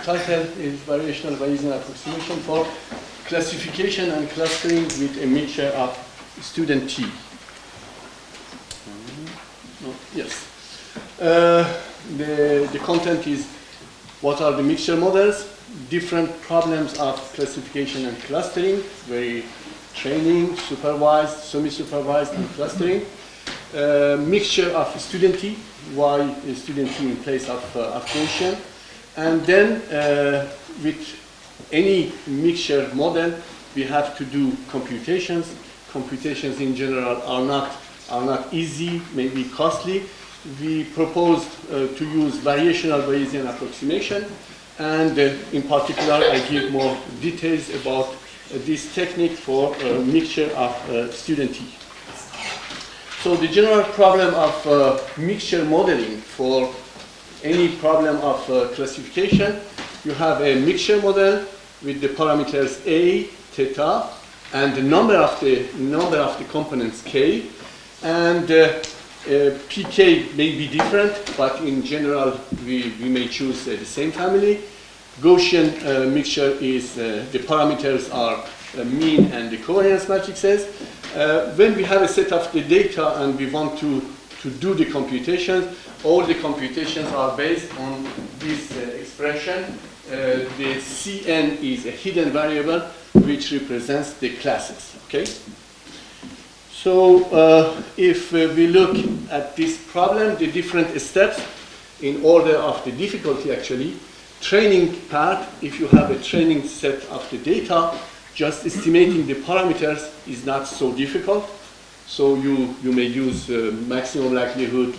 title is Variational Bayesian Approximation for classification and clustering with a mixture of student T. Yes. The content is what are the mixture models, different problems of classification and clustering, very training, supervised, semi-supervised, and clustering. Mixture of student T, why student T in place of Gaussian. And then with any mixture model, we have to do computations. Computations in general are not easy, maybe costly. We proposed to use variational Bayesian approximation, and in particular, I give more details about this technique for mixture of student T. So the general problem of mixture modeling for any problem of classification, you have a mixture model with the parameters A, theta, and the number of the components k, and pk may be different, but in general we may choose the same family. Gaussian mixture is the parameters are mean and the covariance matrices. When we have a set of the data and we want to do the computations, all the computations are based on this expression. The Cn is a hidden variable which represents the classes. Okay. So if we look at this problem, the different steps in order of the difficulty actually, training part, if you have a training set of the data, just estimating the parameters is not so difficult. So you may use maximum likelihood,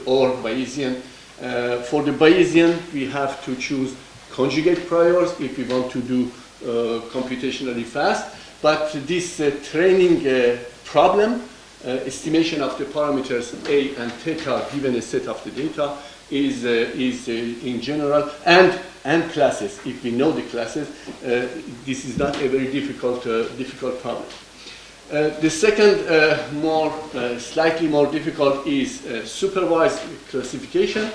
or Bayesian. For the Bayesian, we have to choose conjugate priors if we want to do computationally fast. But this training problem, estimation of the parameters A and theta given a set of the data is in general, and classes. If we know the classes, this is not a very difficult problem. The second, slightly more difficult is supervised classification.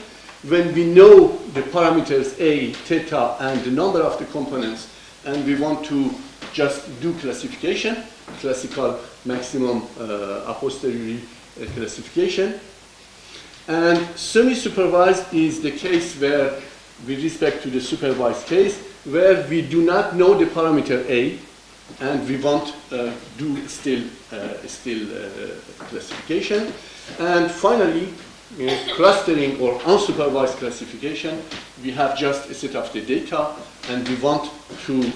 When we know the parameters A, theta, and the number of the components, and we want to just do classification, classical maximum a posteriori classification. And semi-supervised is the case where, with respect to the supervised case, where we do not know the parameter A, and we want do still classification. And finally, clustering or unsupervised classification, we have just a set of the data, and we want to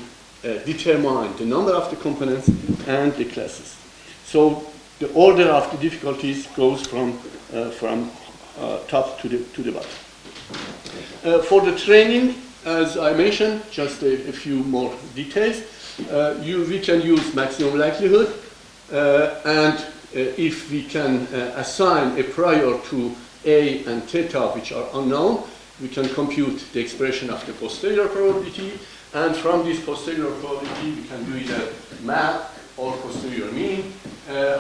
determine the number of the components and the classes. So the order of the difficulties goes from top to the bottom. For the training, as I mentioned, just a few more details. We can use maximum likelihood, and if we can assign a prior to A and theta, which are unknown, we can compute the expression of the posterior probability, and from this posterior probability, we can do either map or posterior mean.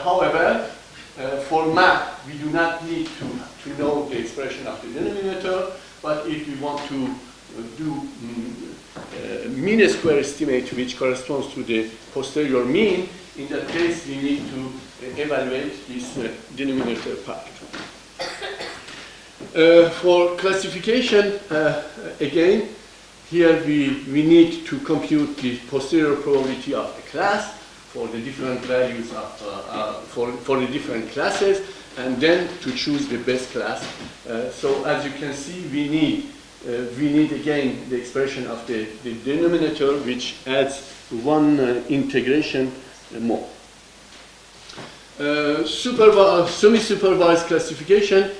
However, for map, we do not need to know the expression of the denominator, but if we want to do mean square estimate, which corresponds to the posterior mean, in that case, we need to evaluate this denominator part. For classification, again, here we need to compute the posterior probability of the class for the different values of for the different classes, and then to choose the best class. So as you can see, we need again the expression of the denominator, which adds one integration more. Semi-supervised classification,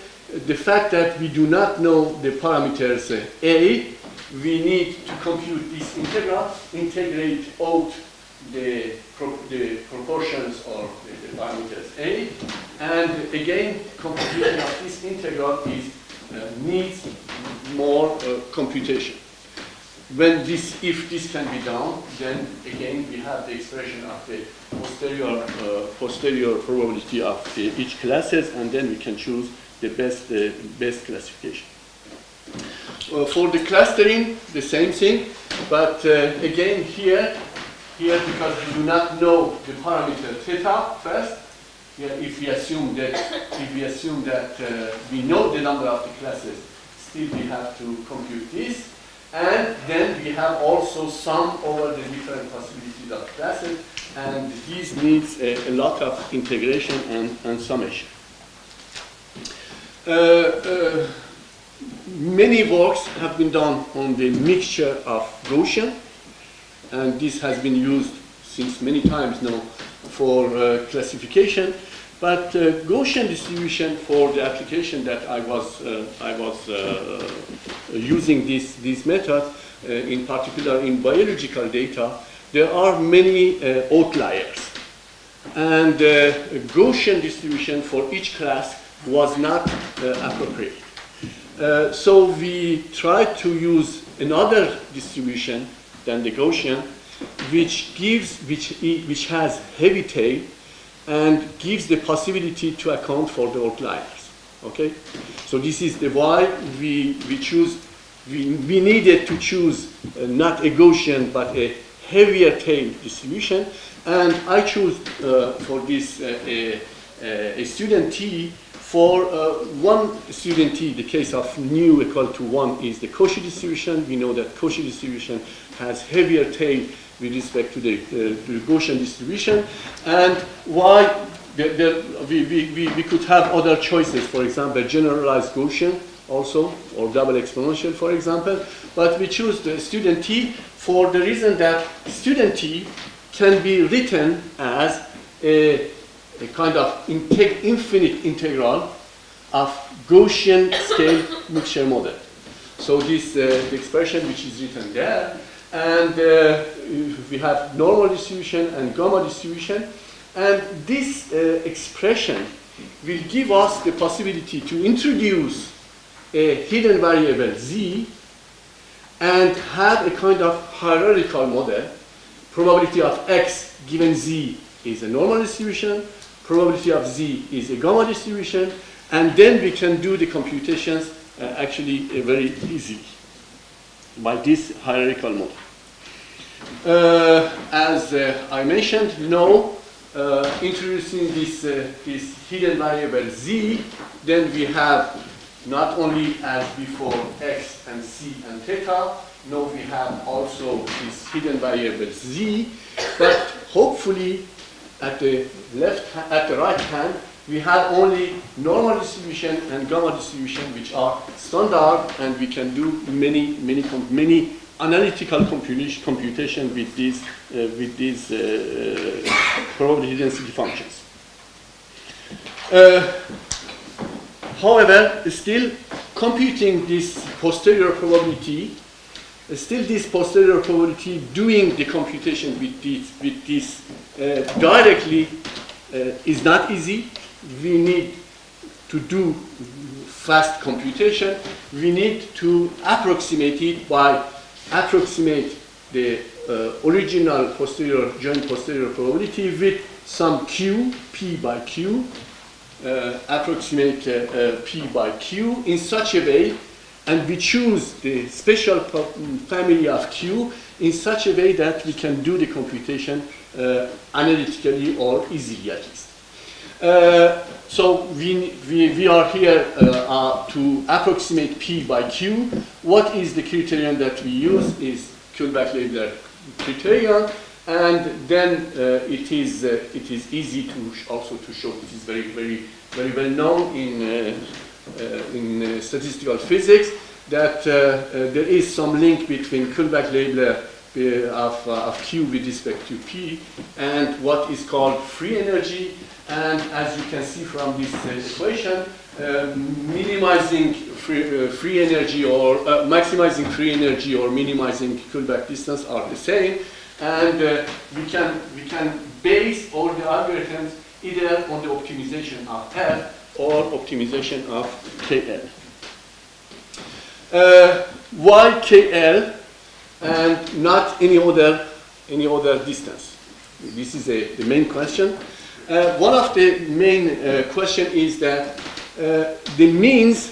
the fact that we do not know the parameters A, we need to compute this integral, integrate out the proportions or the parameters A, and again, computation of this integral needs more computation. If this can be done, then again we have the expression of the posterior probability of each classes, and then we can choose the best classification. For the clustering, the same thing, but again here because we do not know the parameter theta first, if we assume that we know the number of the classes, still we have to compute this, and then we have also sum over the different possibilities of classes, and this needs a lot of integration and summation. Many works have been done on the mixture of Gaussian, and this has been used since many times now for classification. But Gaussian distribution, for the application that I was using this method, in particular in biological data, there are many outliers, and Gaussian distribution for each class was not appropriate. So we tried to use another distribution than the Gaussian, which has heavy tail and gives the possibility to account for the outliers. Okay, so this is the why we needed to choose not a Gaussian but a heavier tail distribution, and I chose for this a student T. For one student T, the case of nu equal to 1 is the Cauchy distribution. We know that Cauchy distribution has heavier tail with respect to the Gaussian distribution. And why we could have other choices, for example, generalized Gaussian also, or double exponential, for example. But we choose the student T for the reason that student T can be written as a kind of infinite integral of Gaussian scale mixture model. So this the expression which is written there, and we have normal distribution and gamma distribution, and this expression will give us the possibility to introduce a hidden variable z and have a kind of hierarchical model. Probability of x given z is a normal distribution, probability of z is a gamma distribution, and then we can do the computations actually very easily by this hierarchical model. As I mentioned, now introducing this hidden variable z, then we have not only as before x and c and theta, now we have also this hidden variable z, but hopefully at the right hand, we have only normal distribution and gamma distribution, which are standard, and we can do many analytical computation with these probability density functions. However, still computing this posterior probability, doing the computation with this directly is not easy. We need to do fast computation. We need to approximate it by approximate the original joint posterior probability with some q, p by q, approximate p by q in such a way, and we choose the special family of q in such a way that we can do the computation analytically or easily at least. So we are here to approximate p by q. What is the criterion that we use is Kullback-Leibler criterion, and then it is easy to also to show. It is very well known in statistical physics that there is some link between Kullback-Leibler of q with respect to p and what is called free energy. And as you can see from this equation, minimizing free energy or maximizing free energy or minimizing Kullback distance are the same, and we can base all the algorithms either on the optimization of L or optimization of KL. Why KL and not any other distance? This is the main question. One of the main question is that the means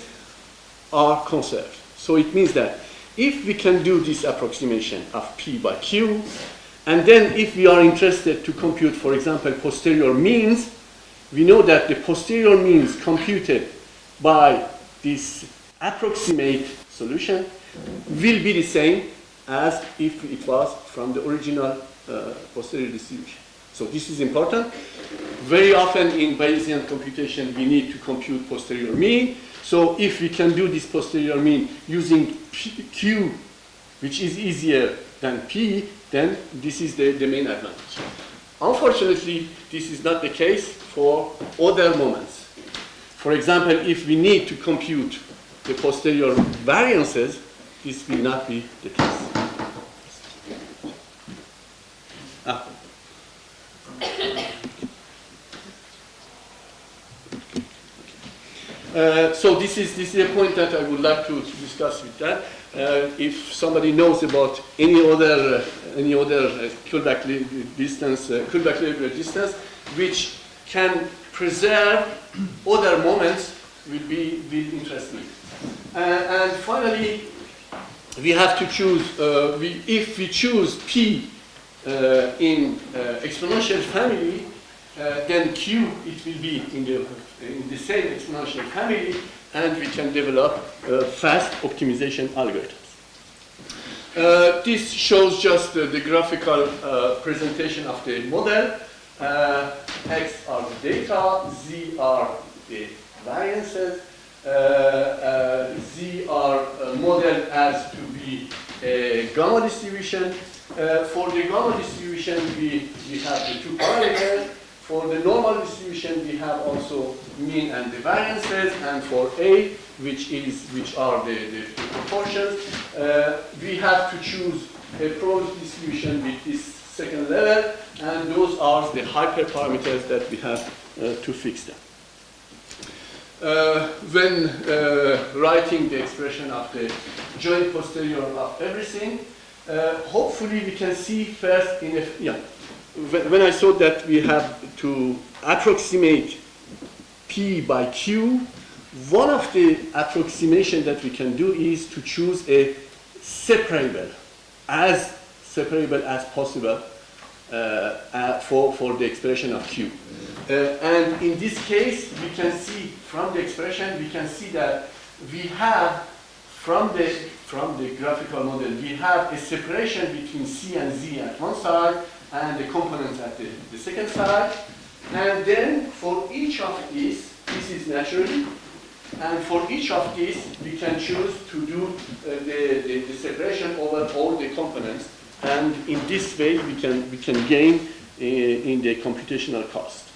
are conserved. So it means that if we can do this approximation of P by Q, and then if we are interested to compute, for example, posterior means, we know that the posterior means computed by this approximate solution will be the same as if it was from the original posterior distribution. So this is important. Very often in Bayesian computation, we need to compute posterior mean. So if we can do this posterior mean using Q, which is easier than P, then this is the main advantage. Unfortunately, this is not the case for other moments. For example, if we need to compute the posterior variances, this will not be the case. So this is a point that I would like to discuss with that. If somebody knows about any other Kullback distance, Kullback distance, which can preserve other moments, will interest me. And finally, we have to choose. If we choose P in exponential family, then Q it will be in the same exponential family, and we can develop fast optimization algorithms. This shows just the graphical presentation of the model. X are the data, Z are the variances, Z are modeled as to be a gamma distribution. For the gamma distribution, we have the two parameters. For the normal distribution, we have also mean and the variances, and for A, which are the proportions, we have to choose a probability distribution with this second level, and those are the hyperparameters that we have to fix them. When writing the expression of the joint posterior of everything, hopefully we can see first when I saw that we have to approximate P by Q, one of the approximation that we can do is to choose a separable as possible for the expression of Q. And in this case, we can see from the expression, we can see that we have, from the graphical model, we have a separation between C and Z at one side, and the components at the second side. And then for each of these, this is naturally, and for each of these, we can choose to do the separation over all the components. And in this way, we can gain in the computational cost.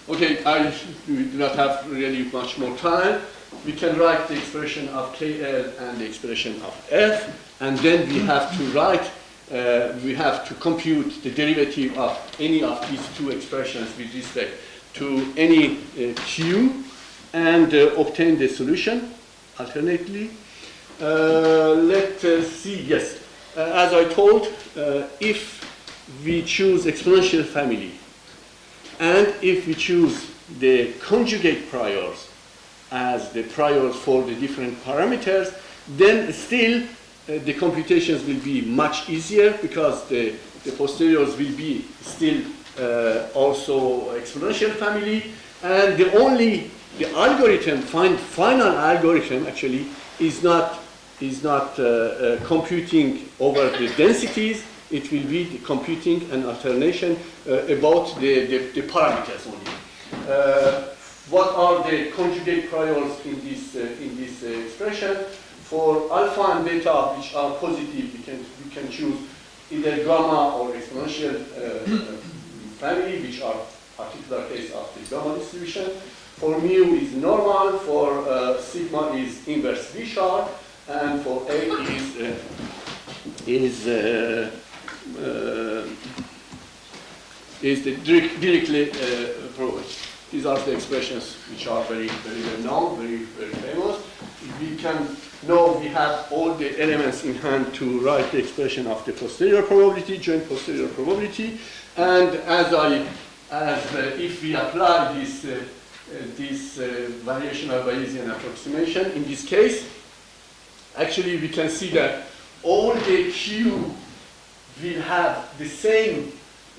Okay, I do not have really much more time. We can write the expression of KL and the expression of F, and then we have to write we have to compute the derivative of any of these two expressions with respect to any Q and obtain the solution alternately. Let's see, yes. As I told, if we choose exponential family and if we choose the conjugate priors as the priors for the different parameters, then still the computations will be much easier because the posteriors will be still also exponential family, and the algorithm, final algorithm actually is not computing over the densities. It will be computing an alternation about the parameters only. What are the conjugate priors in this expression? For alpha and beta, which are positive, we can choose either gamma or exponential family, which are particular case of the gamma distribution. For mu is normal, for sigma is inverse V sharp, and for A is the Dirichlet probability. These are the expressions which are very, very well known, very, very famous. We can know we have all the elements in hand to write the expression of the posterior probability, joint posterior probability, and if we apply this variational Bayesian approximation, in this case, actually we can see that all the Q will have the same,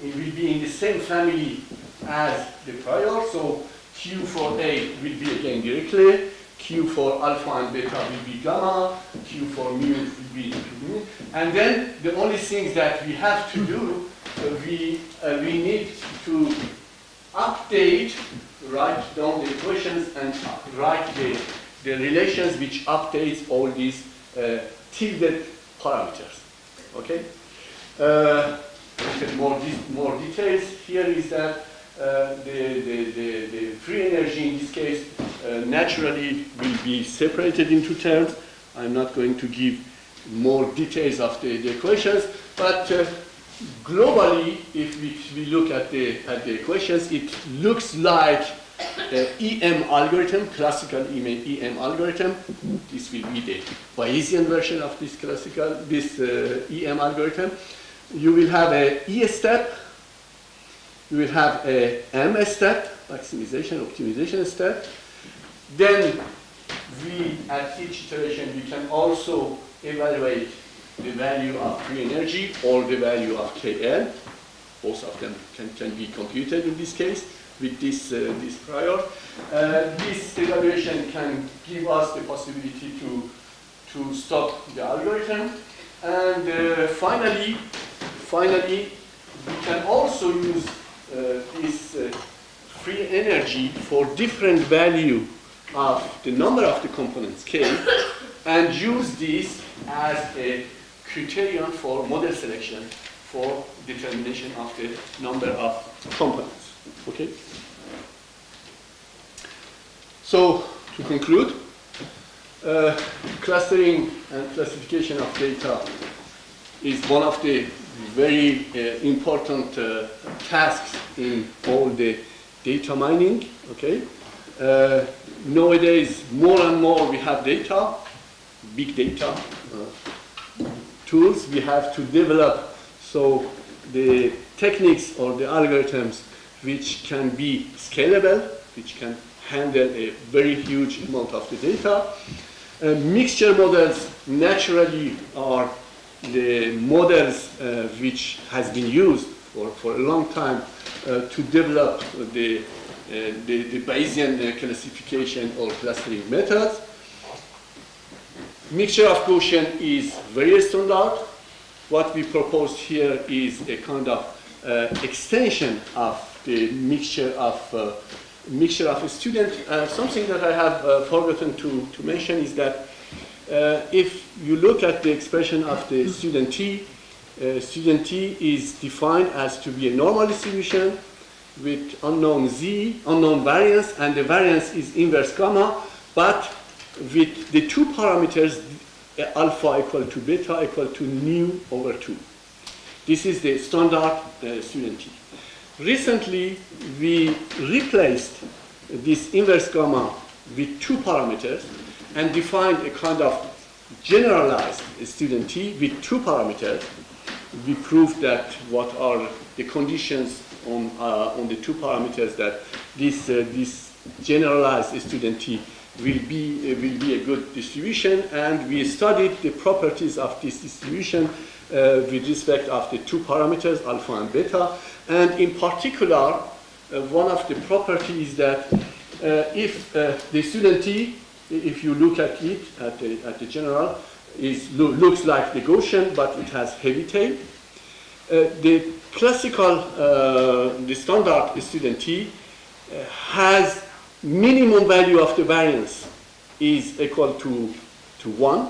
it will be in the same family as the prior. So Q for A will be again Dirichlet, Q for alpha and beta will be gamma, Q for mu will be mu. And then the only things that we have to do, we need to update, write down the equations and write the relations which updates all these tilted parameters. Okay? More details here is that the free energy in this case naturally will be separated into terms. I'm not going to give more details of the equations, but globally, if we look at the equations, it looks like EM algorithm, classical EM algorithm. This will be the Bayesian version of this EM algorithm. You will have a E step, you will have a M step, maximization, optimization step. Then at each iteration, we can also evaluate the value of free energy or the value of KL. Both of them can be computed in this case with this prior. This evaluation can give us the possibility to stop the algorithm. And finally, we can also use this free energy for different value of the number of the components K and use this as a criterion for model selection for determination of the number of components. Okay? So, to conclude, clustering and classification of data is one of the very important tasks in all the data mining. Okay? Nowadays, more and more we have data, big data tools we have to develop, so the techniques or the algorithms which can be scalable, which can handle a very huge amount of the data. Mixture models naturally are the models which has been used for a long time to develop the Bayesian classification or clustering methods. Mixture of Gaussian is very standard. What we propose here is a kind of extension of the mixture of a student. Something that I have forgotten to mention is that if you look at the expression of the student T is defined as to be a normal distribution with unknown z, unknown variance, and the variance is inverse gamma, but with the two parameters alpha equal to beta equal to nu over 2. This is the standard student T. Recently, we replaced this inverse gamma with two parameters and defined a kind of generalized student T with two parameters. We proved that what are the conditions on the two parameters that this generalized student T will be a good distribution, and we studied the properties of this distribution with respect of the two parameters alpha and beta, and in particular one of the properties is that if the student T, if you look at it at the general, looks like the Gaussian, but it has heavy tail. The classical, the standard student T has minimum value of the variance is equal to 1,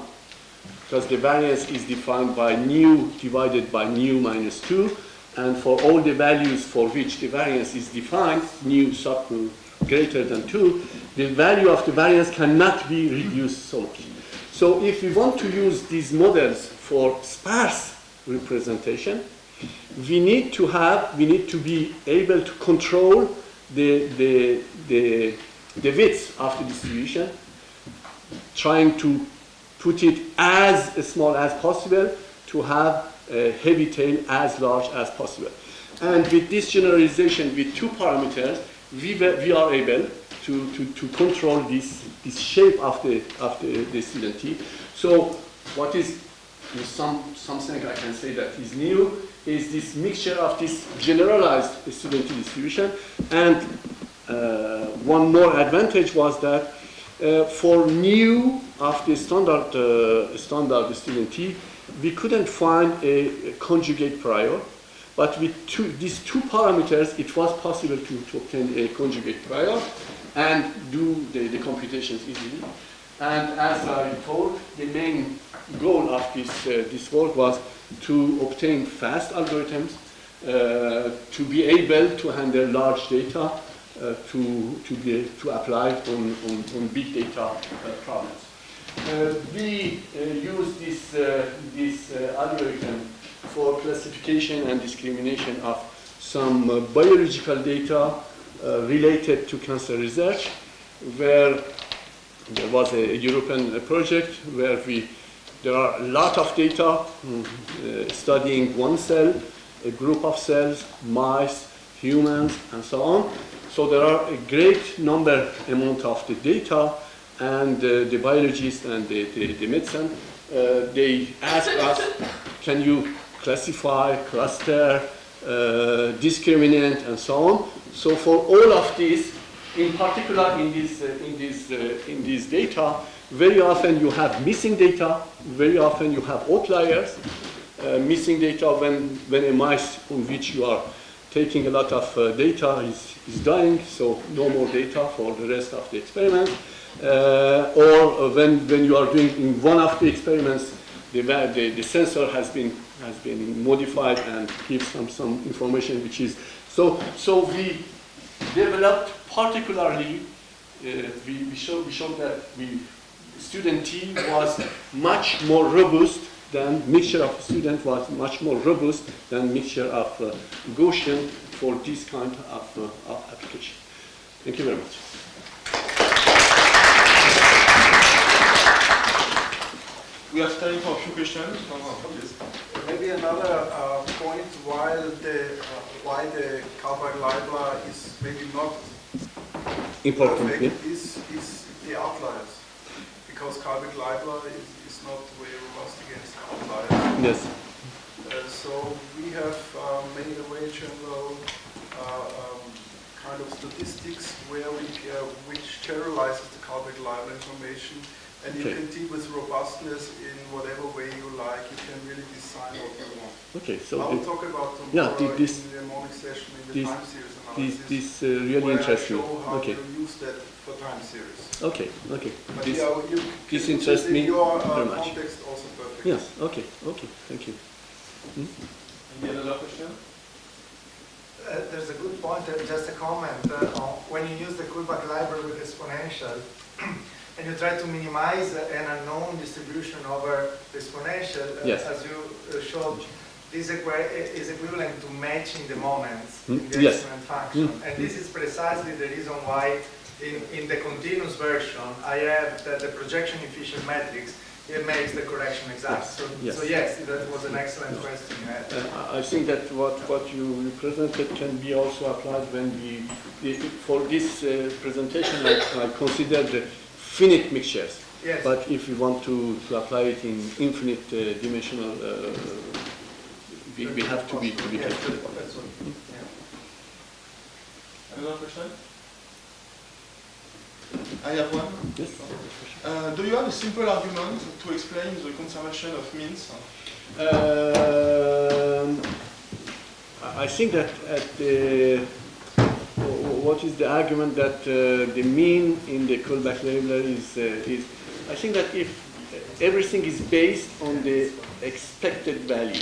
because the variance is defined by nu divided by nu minus 2, and for all the values for which the variance is defined, nu sub greater than 2, the value of the variance cannot be reduced so much. So if we want to use these models for sparse representation, we need to be able to control the width of the distribution, trying to put it as small as possible to have a heavy tail as large as possible. And with this generalization with two parameters, we are able to control this shape of the student T. So what is something I can say that is new is this mixture of this generalized student T distribution, and one more advantage was that for new of the standard student T, we couldn't find a conjugate prior, but with these two parameters, it was possible to obtain a conjugate prior and do the computations easily. And as I told, the main goal of this work was to obtain fast algorithms to be able to handle large data to apply on big data problems. We use this algorithm for classification and discrimination of some biological data related to cancer research, where there was a European project where there are a lot of data studying one cell, a group of cells, mice, humans, and so on. So there are a great amount of the data, and the biologists and the medicine, they ask us, can you classify, cluster, discriminate, and so on. So for all of this, in particular in this data, very often you have missing data, very often you have outliers. Missing data when a mice on which you are taking a lot of data is dying, so no more data for the rest of the experiment. Or when you are doing in one of the experiments, the sensor has been modified and gives some information which is so we developed particularly we showed that student T was much more robust than mixture of student was much more robust than mixture of Gaussian for this kind of application. Thank you very much. We have time for a few questions. Maybe another point why the Kalberg library is maybe not important perfect is the outliers, because Kalberg library is not very robust against outliers. Yes. So we have made a very general kind of statistics which generalizes the Kalberg library information. And you can deal with robustness in whatever way you like. You can really design what you want. Okay, so I'll talk about tomorrow in the morning session in the time series analysis. This really interesting. I show how Okay. to use that for time series. Okay. But This interests me your very much. context also perfect. Yes. Okay. Thank you. Any other question? There's a good point, just a comment. When you use the Kullback library with exponential, and you try to minimize an unknown distribution over the exponential, Yes. as you showed, this is equivalent to matching the moments in the Yes. exponent function. And this is precisely the reason why in the continuous version I have the projection efficient matrix. It makes the correction exact. Yes. So yes, that was an excellent question you had. I think that what you presented can be also applied when for this presentation I consider the finite mixtures. Yes. But if we want to apply it in infinite dimensional, we have to be careful about it. Another question? I have one. Yes. Do you have a simple argument to explain the conservation of means? I think that what is the argument that the mean in the Kullback library is I think that if everything is based on the expected value,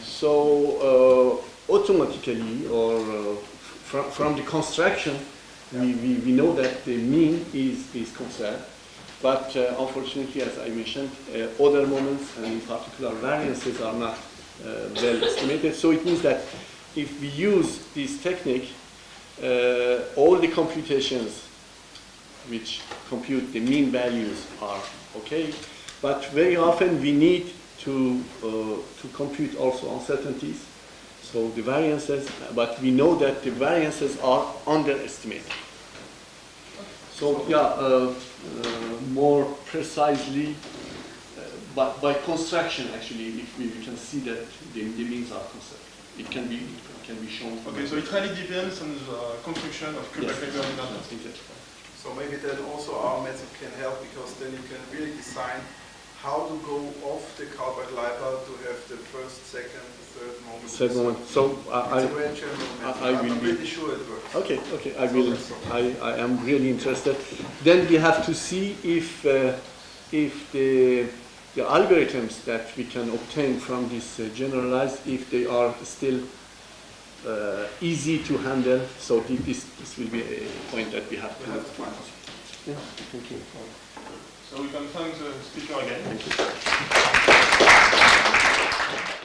so automatically or from the construction we know that the mean is conserved, but unfortunately, as I mentioned, other moments and in particular variances are not well estimated. So it means that if we use this technique, all the computations which compute the mean values are okay, but very often we need to compute also uncertainties, so the variances, but we know that the variances are underestimated. So yeah, more precisely, but by construction, actually, if we can see that the means are constructed. It can be shown. Okay, so it really depends on the construction of Kullback Yes. library models. Exactly. So maybe then also our method can help, because then you can really design how to go off the callback library to have the first, second, third moment. Second one. So It's a very general method. I will I'm be- pretty sure it works. okay. I am really interested. Then we have to see if the algorithms that we can obtain from this generalized, if they are still easy to handle. So this will be a point that we have to find out. Yeah, thank you. So we can thank the speaker again. Thank you.